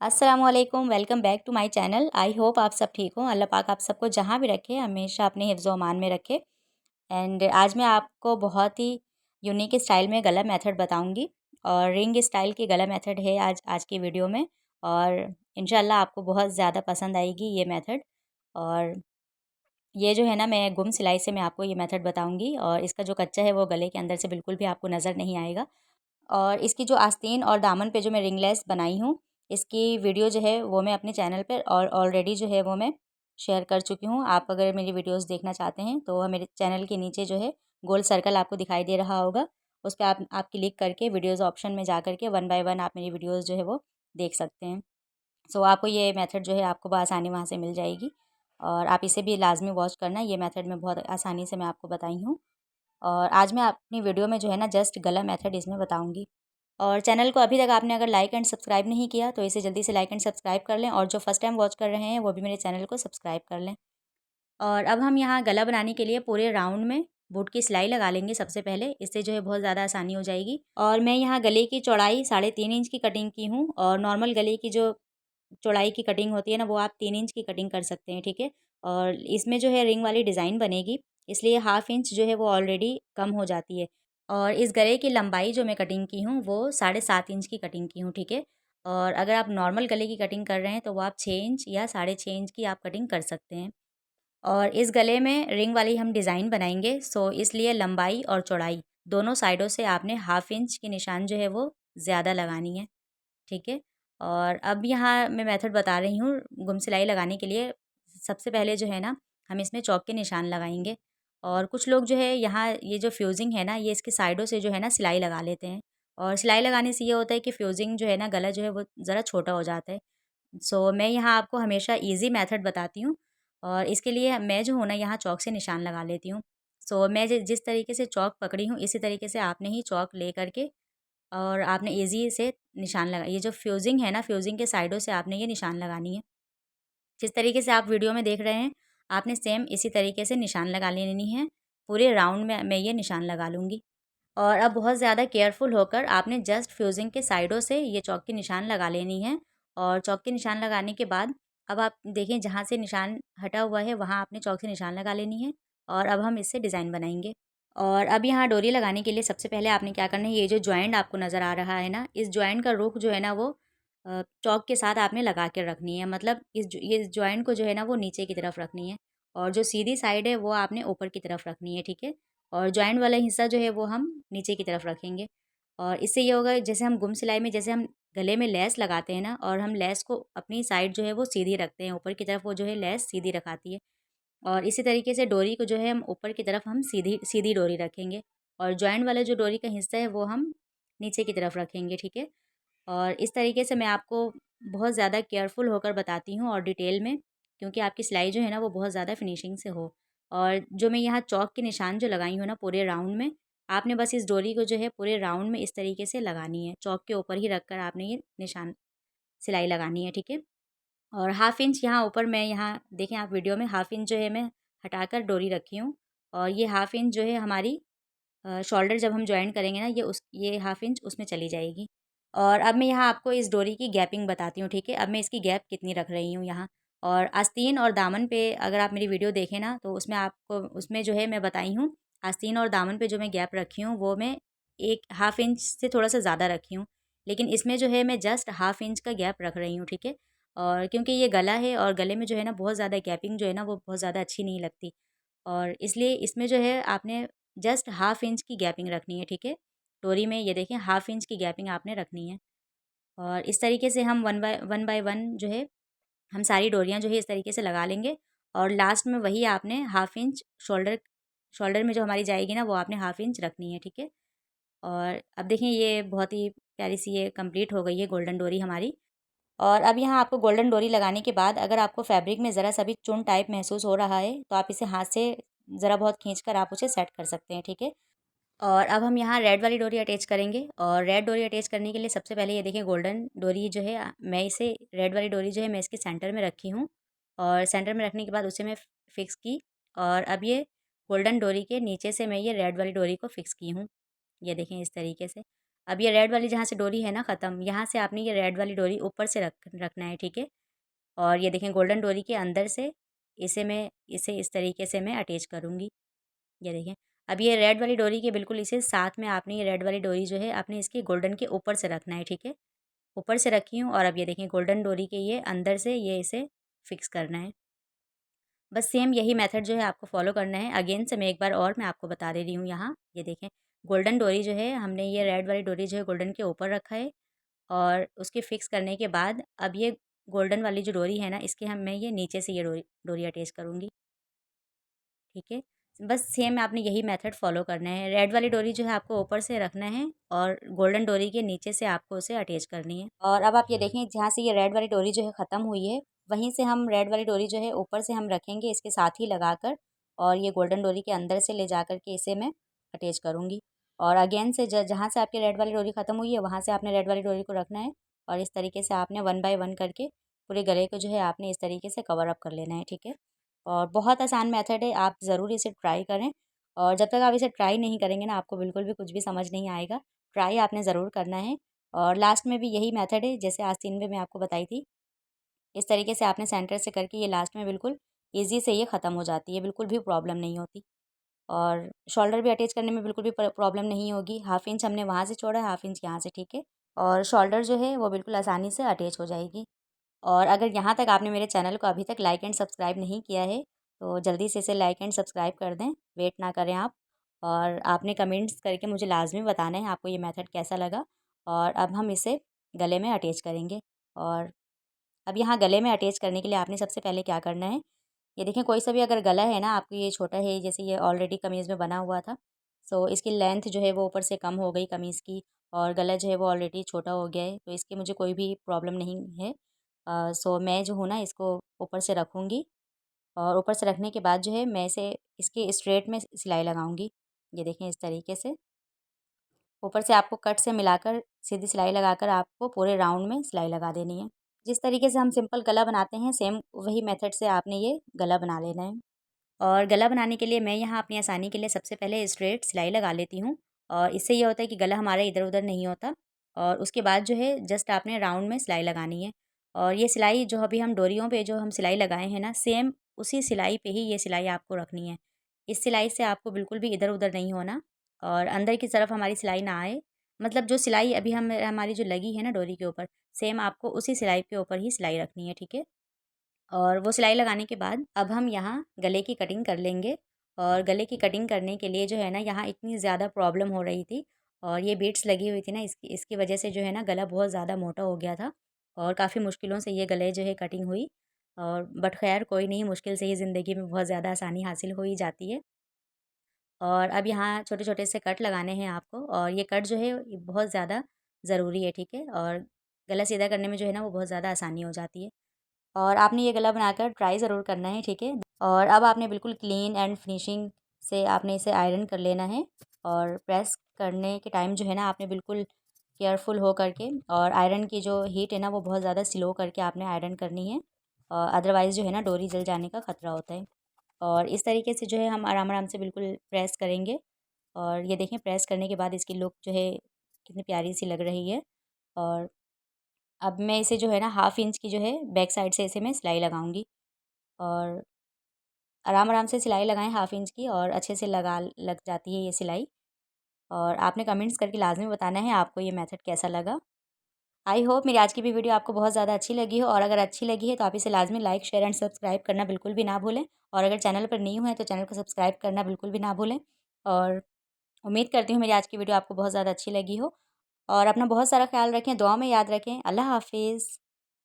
अस्सलामुअलैकुम, welcome back to my channel. I hope आप सब ठीक हों। अल्लाह पाक आप सबको जहाँ भी रखे हमेशा अपने हिफ्ज़ व अमान में रखे। एंड आज मैं आपको बहुत ही यूनिक स्टाइल में गला मेथड बताऊंगी और रिंग स्टाइल की गला मेथड है आज की वीडियो में। और इंशाल्लाह आपको बहुत ज़्यादा पसंद आएगी ये मेथड। और ये जो है ना, मैं गुम सिलाई से मैं आपको ये मेथड बताऊंगी और इसका जो कच्चा है वो गले के अंदर से बिल्कुल भी आपको नज़र नहीं आएगा। और इसकी जो आस्तीन और दामन पे जो मैं रिंग लेस बनाई हूँ, इसकी वीडियो जो है वो मैं अपने चैनल पर और ऑलरेडी जो है वो मैं शेयर कर चुकी हूँ। आप अगर मेरी वीडियोस देखना चाहते हैं तो मेरे चैनल के नीचे जो है गोल सर्कल आपको दिखाई दे रहा होगा, उस पर आप क्लिक करके वीडियोस ऑप्शन में जा करके वन बाय वन आप मेरी वीडियोस जो है वो देख सकते हैं। सो आपको ये मेथड जो है आपको बआसानी वहाँ से मिल जाएगी और आप इसे भी लाजमी वॉच करना। ये मेथड मैं बहुत आसानी से मैं आपको बताई हूँ। और आज मैं अपनी वीडियो में जो है ना जस्ट गला मेथड इसमें बताऊंगी। और चैनल को अभी तक आपने अगर लाइक एंड सब्सक्राइब नहीं किया तो इसे जल्दी से लाइक एंड सब्सक्राइब कर लें, और जो फर्स्ट टाइम वॉच कर रहे हैं वो भी मेरे चैनल को सब्सक्राइब कर लें। और अब हम यहाँ गला बनाने के लिए पूरे राउंड में बूट की सिलाई लगा लेंगे सबसे पहले। इससे जो है बहुत ज़्यादा आसानी हो जाएगी। और मैं यहाँ गले की चौड़ाई 3.5 इंच की कटिंग की हूँ, और नॉर्मल गले की जो चौड़ाई की कटिंग होती है ना, वो आप 3 इंच की कटिंग कर सकते हैं, ठीक है। और इसमें जो है रिंग वाली डिज़ाइन बनेगी, इसलिए 1/2 इंच जो है वो ऑलरेडी कम हो जाती है। और इस गले की लंबाई जो मैं कटिंग की हूँ वो 7.5 इंच की कटिंग की हूँ, ठीक है। और अगर आप नॉर्मल गले की कटिंग कर रहे हैं तो वो आप 6 इंच या 6.5 इंच की आप कटिंग कर सकते हैं। और इस गले में रिंग वाली हम डिज़ाइन बनाएंगे, सो इसलिए लंबाई और चौड़ाई दोनों साइडों से आपने 1/2 इंच की निशान जो है वो ज़्यादा लगानी है, ठीक है। और अब यहाँ मैं मेथड बता रही हूँ गुम सिलाई लगाने के लिए। सबसे पहले जो है ना, हम इसमें चौक के निशान लगाएंगे। और कुछ लोग जो है यहाँ ये जो फ्यूजिंग है ना, ये इसके साइडों से जो है ना सिलाई लगा लेते हैं। और सिलाई लगाने से ये होता है कि फ्यूजिंग जो है ना, गला जो है वो ज़रा छोटा हो जाता है। सो मैं यहाँ आपको हमेशा ईजी मेथड बताती हूँ, और इसके लिए मैं जो हूँ ना यहाँ चौक से निशान लगा लेती हूँ। सो मैं जिस तरीके से चौक पकड़ी हूँ इसी तरीके से आपने ही चौक ले करके और आपने ईज़ी से निशान लगा, ये जो फ्यूजिंग है ना, फ्यूजिंग के साइडों से आपने ये निशान लगानी है। जिस तरीके से आप वीडियो में देख रहे हैं, आपने सेम इसी तरीके से निशान लगा लेनी है। पूरे राउंड में मैं ये निशान लगा लूँगी। और अब बहुत ज़्यादा केयरफुल होकर आपने जस्ट फ्यूजिंग के साइडों से ये चौक की निशान लगा लेनी है। और चौक के निशान लगाने के बाद अब आप देखें, जहाँ से निशान हटा हुआ है वहाँ आपने चौक से निशान लगा लेनी है। और अब हम इससे डिज़ाइन बनाएंगे। और अब यहाँ डोरी लगाने के लिए सबसे पहले आपने क्या करना है, ये जो जॉइंट आपको नज़र आ रहा है ना, इस जॉइंट का रुख जो है ना वो चौक के साथ आपने लगा कर रखनी है। मतलब ये जॉइंट को जो है ना वो नीचे की तरफ रखनी है, और जो सीधी साइड है वो आपने ऊपर की तरफ रखनी है, ठीक है। और जॉइंट वाला हिस्सा जो है वो हम नीचे की तरफ रखेंगे। और इससे ये होगा, जैसे हम गुम सिलाई में जैसे हम गले में लेस लगाते हैं ना, और हम लेस को अपनी साइड जो है वो सीधी रखते हैं, ऊपर की तरफ वो जो है लेस सीधी रखाती है। और इसी तरीके से डोरी को जो है हम ऊपर की तरफ हम सीधी सीधी डोरी रखेंगे, और जॉइंट वाला जो डोरी का हिस्सा है वो हम नीचे की तरफ रखेंगे, ठीक है। और इस तरीके से मैं आपको बहुत ज़्यादा केयरफुल होकर बताती हूँ और डिटेल में, क्योंकि आपकी सिलाई जो है ना वो बहुत ज़्यादा फिनिशिंग से हो। और जो मैं यहाँ चौक के निशान जो लगाई हूँ ना पूरे राउंड में, आपने बस इस डोरी को जो है पूरे राउंड में इस तरीके से लगानी है, चौक के ऊपर ही रख कर आपने ये निशान सिलाई लगानी है, ठीक है। और 1/2 इंच यहाँ ऊपर, मैं यहाँ देखें आप वीडियो में 1/2 इंच जो है मैं हटाकर डोरी रखी हूँ। और ये 1/2 इंच जो है हमारी शोल्डर जब हम जॉइन करेंगे ना, ये 1/2 इंच उसमें चली जाएगी। और अब मैं यहाँ आपको इस डोरी की गैपिंग बताती हूँ, ठीक है। अब मैं इसकी गैप कितनी रख रही हूँ यहाँ। और आस्तीन और दामन पे अगर आप मेरी वीडियो देखें ना, तो उसमें जो है मैं बताई हूँ, आस्तीन और दामन पे जो मैं गैप रखी हूँ वो मैं 1/2 इंच से थोड़ा सा ज़्यादा रखी हूँ। लेकिन इसमें जो है मैं जस्ट 1/2 इंच का गैप रख रही हूँ, ठीक है। और क्योंकि ये गला है और गले में जो है ना बहुत ज़्यादा गैपिंग जो है ना वो बहुत ज़्यादा अच्छी नहीं लगती, और इसलिए इसमें जो है आपने जस्ट 1/2 इंच की गैपिंग रखनी है, ठीक है। डोरी में ये देखें 1/2 इंच की गैपिंग आपने रखनी है। और इस तरीके से हम वन बाय वन जो है हम सारी डोरियाँ जो है इस तरीके से लगा लेंगे। और लास्ट में वही आपने 1/2 इंच शोल्डर शोल्डर में जो हमारी जाएगी ना वो आपने 1/2 इंच रखनी है, ठीक है। और अब देखें ये बहुत ही प्यारी सी ये कंप्लीट हो गई है गोल्डन डोरी हमारी। और अब यहाँ आपको गोल्डन डोरी लगाने के बाद अगर आपको फैब्रिक में ज़रा सा भी चुन टाइप महसूस हो रहा है तो आप इसे हाथ से ज़रा बहुत खींच कर आप उसे सेट कर सकते हैं, ठीक है। और अब हम यहाँ रेड वाली डोरी अटैच करेंगे। और रेड डोरी अटैच करने के लिए सबसे पहले ये देखिए गोल्डन डोरी जो है मैं इसे रेड वाली डोरी जो है मैं इसके सेंटर में रखी हूँ। और सेंटर में रखने के बाद उसे मैं फ़िक्स की। और अब ये गोल्डन डोरी के नीचे से मैं ये रेड वाली डोरी को फ़िक्स की हूँ। ये देखें इस तरीके से। अब ये रेड वाली जहाँ से डोरी है ना ख़त्म, यहाँ से आपने ये रेड वाली डोरी ऊपर से रखना है, ठीक है। और ये देखें गोल्डन डोरी के अंदर से इसे इस तरीके से मैं अटैच करूँगी। ये देखें, अब ये रेड वाली डोरी के बिल्कुल इसे साथ में आपने ये रेड वाली डोरी जो है आपने इसके गोल्डन के ऊपर से रखना है, ठीक है। ऊपर से रखी हूँ और अब ये देखें गोल्डन डोरी के ये अंदर से ये इसे फिक्स करना है। बस सेम यही मेथड जो है आपको फॉलो करना है। अगेन से मैं एक बार और मैं आपको बता दे रही हूँ यहाँ, ये देखें गोल्डन डोरी जो है हमने ये रेड वाली डोरी जो है गोल्डन के ऊपर रखा है और उसके फिक्स करने के बाद अब ये गोल्डन वाली जो डोरी है ना इसके हम मैं ये नीचे से ये डोरी डोरी अटैच करूँगी, ठीक है। बस सेम आपने यही मेथड फॉलो करना है। रेड वाली डोरी जो है आपको ऊपर से रखना है और गोल्डन डोरी के नीचे से आपको उसे अटैच करनी है। और अब आप ये देखें जहाँ से ये रेड वाली डोरी जो है ख़त्म हुई है, वहीं से हम रेड वाली डोरी जो है ऊपर से हम रखेंगे इसके साथ ही लगाकर और ये गोल्डन डोरी के अंदर से ले जा कर के इसे मैं अटैच करूँगी। और अगेन से जहाँ से आपकी रेड वाली डोरी ख़त्म हुई है वहाँ से आपने रेड वाली डोरी को रखना है और इस तरीके से आपने 1 बाय 1 करके पूरे गले को जो है आपने इस तरीके से कवर अप कर लेना है, ठीक है। और बहुत आसान मेथड है, आप ज़रूर इसे ट्राई करें और जब तक आप इसे ट्राई नहीं करेंगे ना आपको बिल्कुल भी कुछ भी समझ नहीं आएगा। ट्राई आपने ज़रूर करना है और लास्ट में भी यही मेथड है जैसे आस्तीन में मैं आपको बताई थी। इस तरीके से आपने सेंटर से करके ये लास्ट में बिल्कुल ईज़ी से ये ख़त्म हो जाती है, बिल्कुल भी प्रॉब्लम नहीं होती। और शोल्डर भी अटैच करने में बिल्कुल भी प्रॉब्लम नहीं होगी। हाफ़ इंच हमने वहाँ से छोड़ा है, हाफ़ इंच यहाँ से, ठीक है। और शोल्डर जो है वो बिल्कुल आसानी से अटैच हो जाएगी। और अगर यहाँ तक आपने मेरे चैनल को अभी तक लाइक एंड सब्सक्राइब नहीं किया है तो जल्दी से इसे लाइक एंड सब्सक्राइब कर दें, वेट ना करें आप। और आपने कमेंट्स करके मुझे लाजमी बताना है आपको ये मेथड कैसा लगा। और अब हम इसे गले में अटैच करेंगे। और अब यहाँ गले में अटैच करने के लिए आपने सबसे पहले क्या करना है, ये देखें कोई सा भी अगर गला है ना आपको ये छोटा है जैसे ये ऑलरेडी कमीज़ में बना हुआ था, सो इसकी लेंथ जो है वो ऊपर से कम हो गई कमीज़ की और गला जो है वो ऑलरेडी छोटा हो गया है, तो इसकी मुझे कोई भी प्रॉब्लम नहीं है। सो मैं जो हूँ ना इसको ऊपर से रखूँगी और ऊपर से रखने के बाद जो है मैं इसे इसके स्ट्रेट में सिलाई लगाऊँगी। ये देखें इस तरीके से ऊपर से आपको कट से मिलाकर सीधी सिलाई लगाकर आपको पूरे राउंड में सिलाई लगा देनी है। जिस तरीके से हम सिंपल गला बनाते हैं सेम वही मेथड से आपने ये गला बना लेना है। और गला बनाने के लिए मैं यहाँ अपनी आसानी के लिए सबसे पहले स्ट्रेट सिलाई लगा लेती हूँ और इससे ये होता है कि गला हमारा इधर उधर नहीं होता। और उसके बाद जो है जस्ट आपने राउंड में सिलाई लगानी है और ये सिलाई जो अभी हम डोरियों पे जो हम सिलाई लगाए हैं ना सेम उसी सिलाई पे ही ये सिलाई आपको रखनी है। इस सिलाई से आपको बिल्कुल भी इधर उधर नहीं होना और अंदर की तरफ हमारी सिलाई ना आए, मतलब जो सिलाई अभी हम हमारी जो लगी है ना डोरी के ऊपर सेम आपको उसी सिलाई के ऊपर ही सिलाई रखनी है, ठीक है। और वो सिलाई लगाने के बाद अब हम यहाँ गले की कटिंग कर लेंगे। और गले की कटिंग करने के लिए जो है ना यहाँ इतनी ज़्यादा प्रॉब्लम हो रही थी और ये बीट्स लगी हुई थी ना इसकी वजह से जो है ना गला बहुत ज़्यादा मोटा हो गया था और काफ़ी मुश्किलों से ये गले जो है कटिंग हुई। और बट खैर कोई नहीं, मुश्किल से ही ज़िंदगी में बहुत ज़्यादा आसानी हासिल हो ही जाती है। और अब यहाँ छोटे-छोटे से कट लगाने हैं आपको और ये कट जो है ये बहुत ज़्यादा ज़रूरी है, ठीक है। और गला सीधा करने में जो है ना वो बहुत ज़्यादा आसानी हो जाती है। और आपने ये गला बनाकर ट्राई ज़रूर करना है, ठीक है। और अब आपने बिल्कुल क्लीन एंड फिनिशिंग से आपने इसे आयरन कर लेना है और प्रेस करने के टाइम जो है ना आपने बिल्कुल केयरफुल हो करके और आयरन की जो हीट है ना वो बहुत ज़्यादा स्लो करके आपने आयरन करनी है। अदरवाइज़ जो है ना डोरी जल जाने का ख़तरा होता है। और इस तरीके से जो है हम आराम आराम से बिल्कुल प्रेस करेंगे और ये देखें प्रेस करने के बाद इसकी लुक जो है कितनी प्यारी सी लग रही है। और अब मैं इसे जो है ना हाफ़ इंच की जो है बैक साइड से इसे मैं सिलाई लगाऊंगी और आराम आराम से सिलाई लगाएं हाफ़ इंच की और अच्छे से लग जाती है ये सिलाई। और आपने कमेंट्स करके लाजमी बताना है आपको ये मेथड कैसा लगा। आई होप मेरी आज की भी वीडियो आपको बहुत ज़्यादा अच्छी लगी हो और अगर अच्छी लगी है तो आप इसे लाजमी लाइक शेयर एंड सब्सक्राइब करना बिल्कुल भी ना भूलें। और अगर चैनल पर न्यू है तो चैनल को सब्सक्राइब करना बिल्कुल भी ना भूलें। और उम्मीद करती हूँ मेरी आज की वीडियो आपको बहुत ज़्यादा अच्छी लगी हो और अपना बहुत सारा ख्याल रखें, दुआ में याद रखें। अल्लाह हाफिज़।